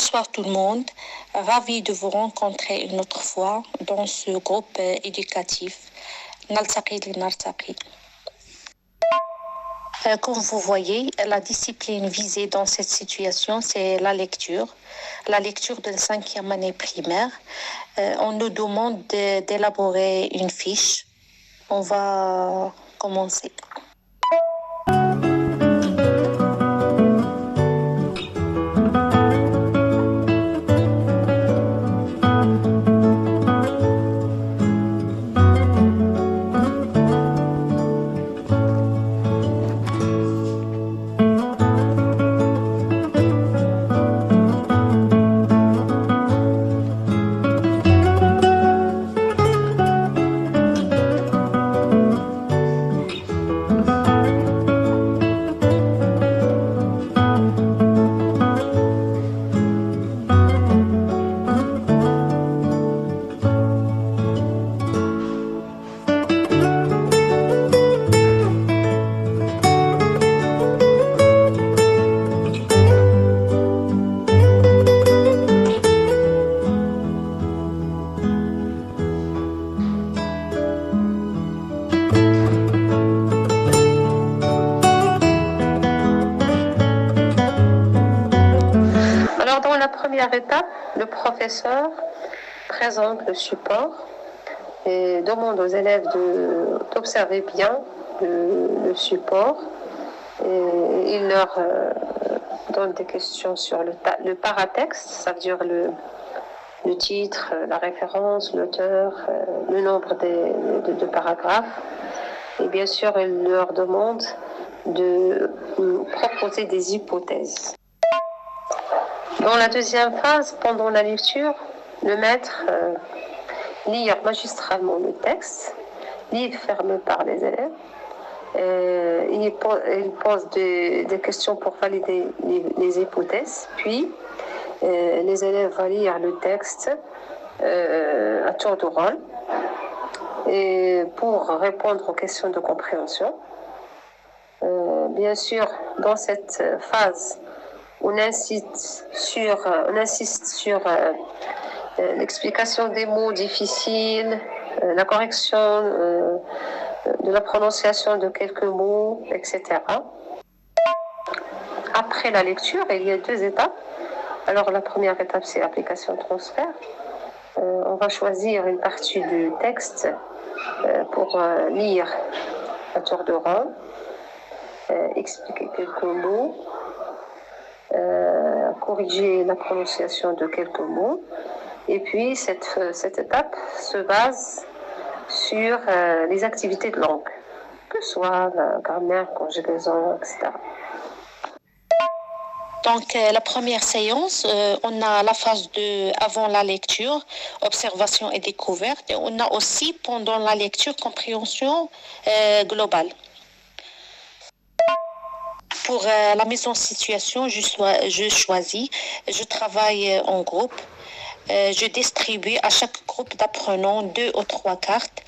Bonsoir tout le monde. Ravi de vous rencontrer une autre fois dans ce groupe éducatif. Naltaqi li nartaqi. Comme vous voyez, la discipline visée dans cette situation, c'est la lecture de la 5e année primaire. On nous demande d'élaborer une fiche. On va commencer. Alors, dans la première étape, le professeur présente le support et demande aux élèves d'observer bien le support. Et il leur donne des questions sur le paratexte, ça veut dire le titre, la référence, l'auteur, le nombre de paragraphes. Et bien sûr, il leur demande de proposer des hypothèses. Dans la deuxième phase, pendant la lecture, le maître lit magistralement le texte, livre fermé par les élèves. Il pose des questions pour valider les hypothèses, puis les élèves vont lire le texte à tour de rôle et pour répondre aux questions de compréhension. Bien sûr, dans cette phase, on insiste sur l'explication des mots difficiles, la correction de la prononciation de quelques mots, etc. Après la lecture, il y a 2 étapes. Alors la première étape, c'est l'application-transfert. On va choisir une partie du texte pour lire à tour de rôle, expliquer quelques mots, corriger la prononciation de quelques mots. Et puis cette étape se base sur les activités de langue, que ce soit la grammaire, conjugaison, etc. Donc, la première séance, on a la phase avant la lecture, observation et découverte. Et on a aussi, pendant la lecture, compréhension globale. Pour la mise en situation, je choisis, je travaille en groupe. Je distribue à chaque groupe d'apprenants 2 ou 3 cartes,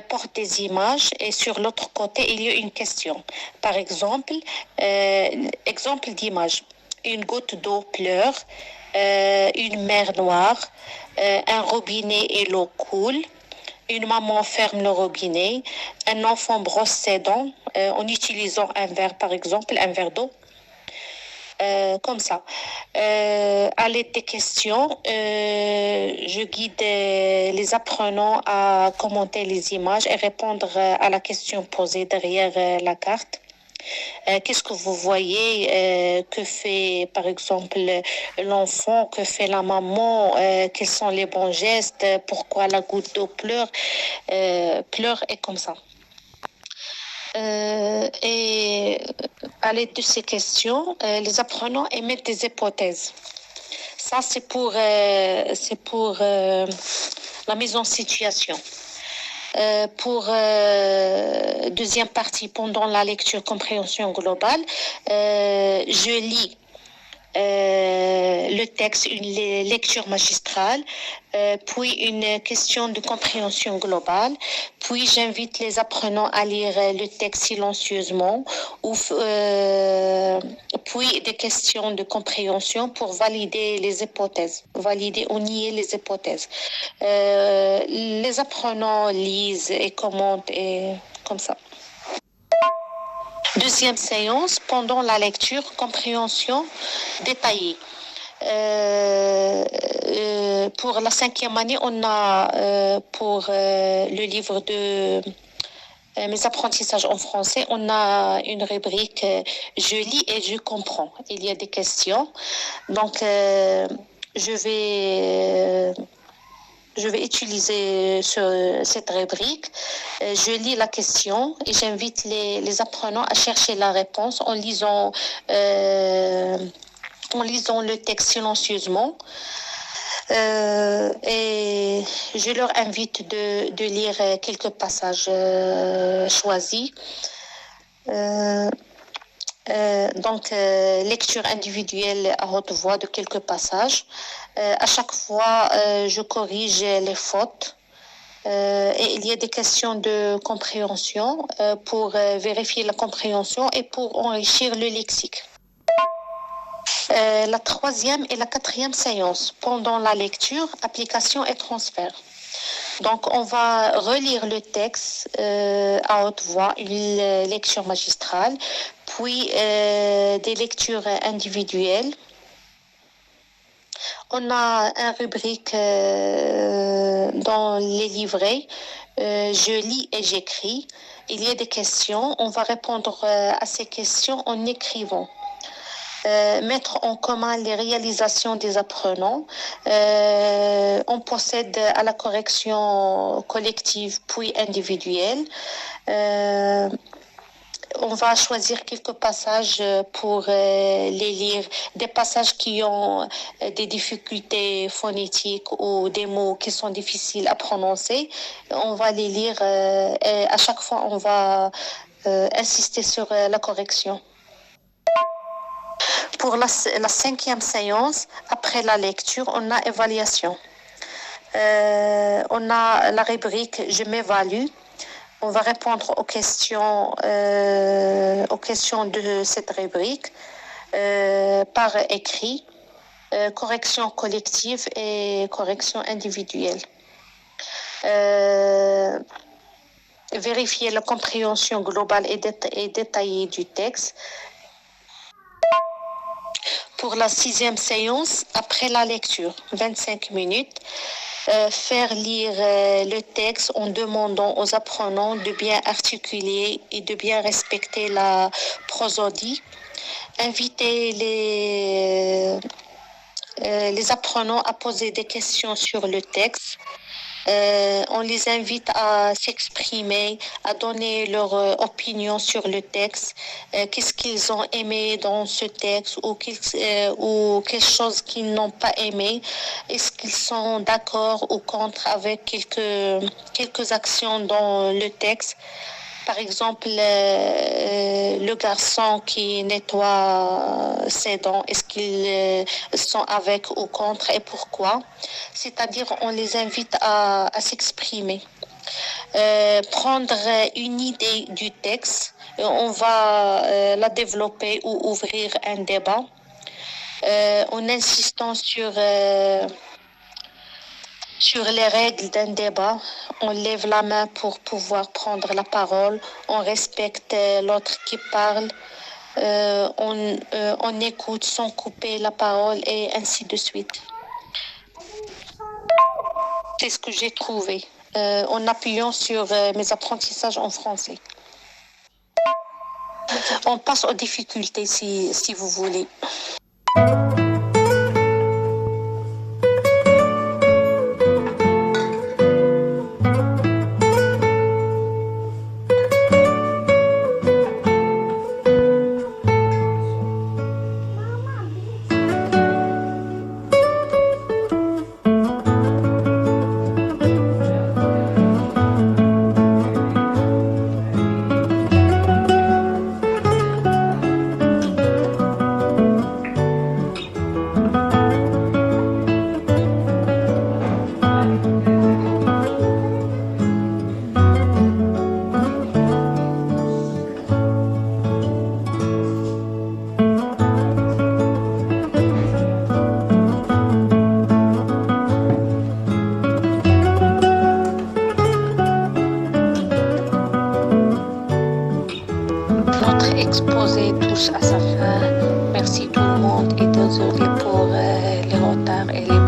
porte des images et sur l'autre côté, il y a une question. Par exemple, exemple d'image. Une goutte d'eau pleure, une mer noire, un robinet et l'eau coule, une maman ferme le robinet, un enfant brosse ses dents en utilisant un verre, par exemple, un verre d'eau. Comme ça. À l'aide des questions, je guide les apprenants à commenter les images et répondre à la question posée derrière la carte. Qu'est-ce que vous voyez, que fait par exemple l'enfant, que fait la maman, quels sont les bons gestes, pourquoi la goutte d'eau pleure et comme ça. Et à l'aide de ces questions, les apprenants émettent des hypothèses. Ça, c'est pour la mise en situation. Pour deuxième partie, pendant la lecture compréhension globale, je lis le texte, une lecture magistrale, puis une question de compréhension globale, puis j'invite les apprenants à lire le texte silencieusement, puis des questions de compréhension pour valider les hypothèses, valider ou nier les hypothèses. Les apprenants lisent et commentent et comme ça. Deuxième séance, pendant la lecture, compréhension détaillée. Pour la 5e année, on a pour le livre de mes apprentissages en français, on a une rubrique je lis et je comprends. Il y a des questions. Donc, je vais utiliser cette rubrique. Je lis la question et j'invite les apprenants à chercher la réponse en lisant le texte silencieusement. Et je leur invite de lire quelques passages choisis. Donc, lecture individuelle à haute voix de quelques passages. À chaque fois, je corrige les fautes. Et il y a des questions de compréhension pour vérifier la compréhension et pour enrichir le lexique. La 3e et la 4e séance, pendant la lecture, application et transfert. Donc, on va relire le texte à haute voix, une lecture magistrale, puis des lectures individuelles. On a une rubrique dans les livrets, je lis et j'écris. Il y a des questions, on va répondre à ces questions en écrivant. Mettre en commun les réalisations des apprenants. On procède à la correction collective puis individuelle. On va choisir quelques passages pour les lire, des passages qui ont des difficultés phonétiques ou des mots qui sont difficiles à prononcer. On va les lire et à chaque fois, on va insister sur la correction. Pour la 5e séance, après la lecture, on a évaluation. On a la rubrique « Je m'évalue ». On va répondre aux questions de cette rubrique par écrit, correction collective et correction individuelle. Vérifier la compréhension globale et détaillée du texte. Pour la 6e séance, après la lecture, 25 minutes, faire lire le texte en demandant aux apprenants de bien articuler et de bien respecter la prosodie. Inviter les apprenants à poser des questions sur le texte. On les invite à s'exprimer, à donner leur opinion sur le texte, qu'est-ce qu'ils ont aimé dans ce texte ou quelque chose qu'ils n'ont pas aimé, est-ce qu'ils sont d'accord ou contre avec quelques actions dans le texte. Par exemple, le garçon qui nettoie ses dents, est-ce qu'ils sont avec ou contre et pourquoi? C'est-à-dire, on les invite à s'exprimer. Prendre une idée du texte, on va la développer ou ouvrir un débat en insistant sur les règles d'un débat. On lève la main pour pouvoir prendre la parole, on respecte l'autre qui parle, on écoute sans couper la parole et ainsi de suite. C'est ce que j'ai trouvé en appuyant sur mes apprentissages en français. On passe aux difficultés si vous voulez. touche à sa fin. Merci tout le monde et désolé pour les retards et les